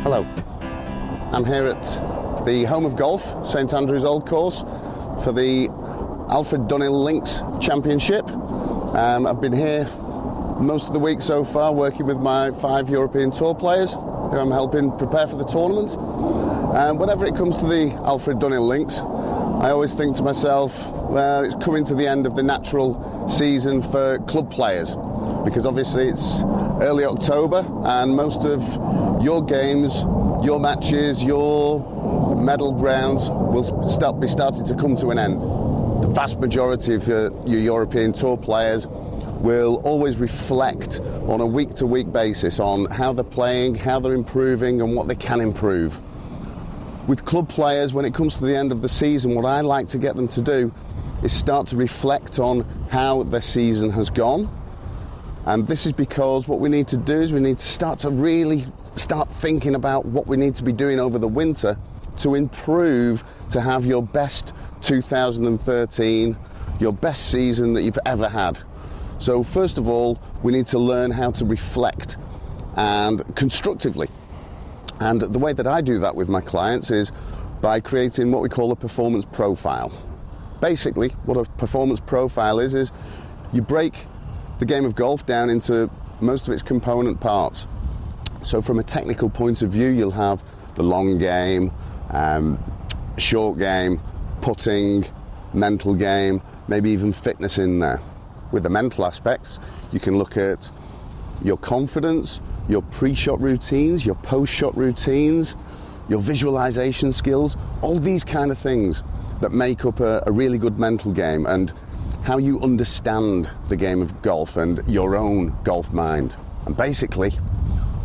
Hello, I'm here at the home of golf, St Andrews Old Course, for the Alfred Dunhill Links Championship. I've been here most of the week so far working with my 5 European Tour players who I'm helping prepare for the tournament. And whenever it comes to the Alfred Dunhill Links, I always think to myself, well, it's coming to the end of the natural season for club players, because obviously it's early October and most of your games, your matches, your medal grounds will be starting to come to an end. The vast majority of your European Tour players will always reflect on a week-to-week basis on how they're playing, how they're improving and what they can improve. With club players, when it comes to the end of the season, what I like to get them to do is start to reflect on how their season has gone. And this is because what we need to do is we need to really start thinking about what we need to be doing over the winter to improve, to have your best 2013, your best season that you've ever had. So first of all, we need to learn how to reflect, and constructively. And the way that I do that with my clients is by creating what we call a performance profile. Basically, what a performance profile is you break the game of golf down into most of its component parts. So from a technical point of view, you'll have the long game, short game, putting, mental game, maybe even fitness in there. With the mental aspects, you can look at your confidence, your pre-shot routines, your post-shot routines, your visualization skills, all these kind of things that make up a really good mental game, and how you understand the game of golf and your own golf mind. And basically,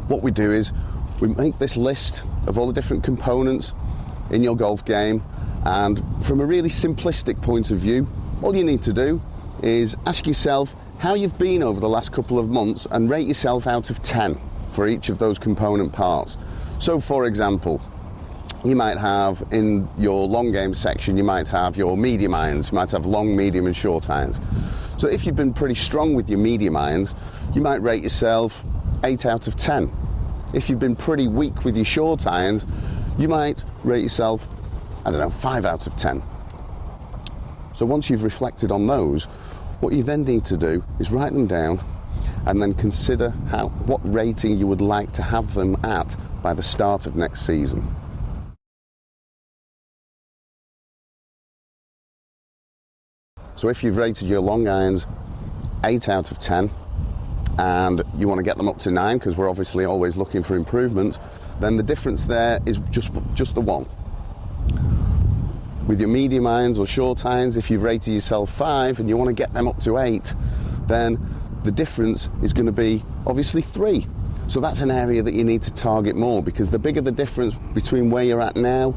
what we do is we make this list of all the different components in your golf game, and from a really simplistic point of view, all you need to do is ask yourself how you've been over the last couple of months and rate yourself out of 10 for each of those component parts. So for example, you might have in your long game section, you might have your medium irons, you might have long, medium and short irons. So if you've been pretty strong with your medium irons, you might rate yourself 8 out of 10. If you've been pretty weak with your short irons, you might rate yourself, 5 out of 10. So once you've reflected on those, what you then need to do is write them down and then consider what rating you would like to have them at by the start of next season. So if you've rated your long irons 8 out of 10 and you want to get them up to 9, because we're obviously always looking for improvement, then the difference there is just the one. With your medium irons or short irons, if you've rated yourself 5 and you want to get them up to 8, then the difference is going to be obviously 3. So that's an area that you need to target more, because the bigger the difference between where you're at now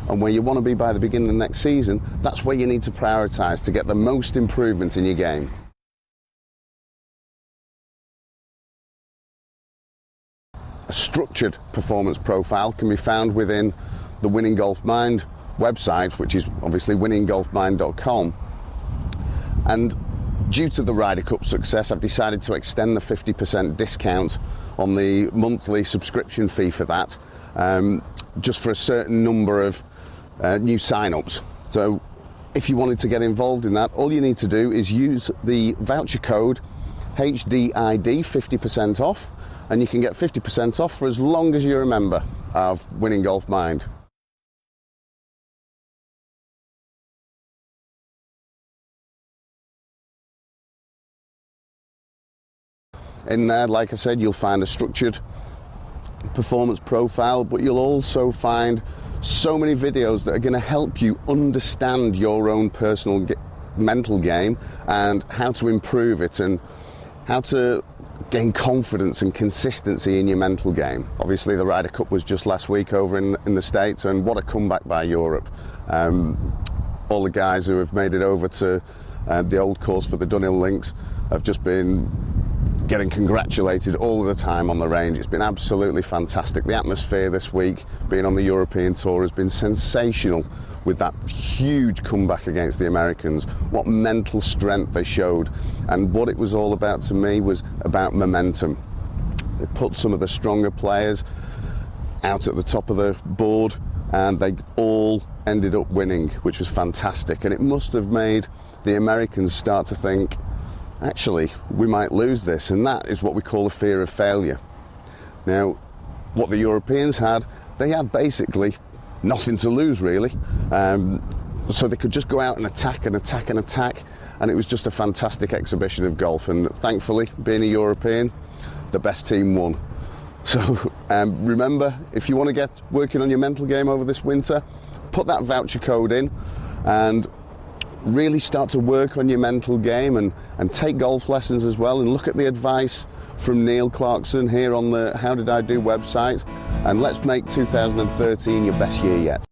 and where you want to be by the beginning of next season, that's where you need to prioritize to get the most improvement in your game. A structured performance profile can be found within the Winning Golf Mind website, which is obviously winninggolfmind.com. And due to the Ryder Cup success, I've decided to extend the 50% discount on the monthly subscription fee for that, just for a certain number of new sign-ups. So if you wanted to get involved in that, all you need to do is use the voucher code HDiD 50% off, and you can get 50% off for as long as you're a member of Winning Golf Mind. In there, like I said, you'll find a structured performance profile, but you'll also find so many videos that are going to help you understand your own personal mental game and how to improve it and how to gain confidence and consistency in your mental game. Obviously the Ryder Cup was just last week over in the States, and what a comeback by Europe. All the guys who have made it over to the old course for the Dunhill Links have just been getting congratulated all the time on the range. It's been absolutely fantastic. The atmosphere this week, being on the European Tour, has been sensational with that huge comeback against the Americans. What mental strength they showed, and what it was all about to me was about momentum. They put some of the stronger players out at the top of the board, and they all ended up winning, which was fantastic. And it must have made the Americans start to think, actually, we might lose this, and that is what we call the fear of failure. Now, what the Europeans had, they had basically nothing to lose, really. So they could just go out and attack and attack and attack, and it was just a fantastic exhibition of golf. And thankfully, being a European, the best team won. So remember, if you want to get working on your mental game over this winter, put that voucher code in and really start to work on your mental game, and take golf lessons as well, and look at the advice from Neil Clarkson here on the HDiD website, and let's make 2013 your best year yet.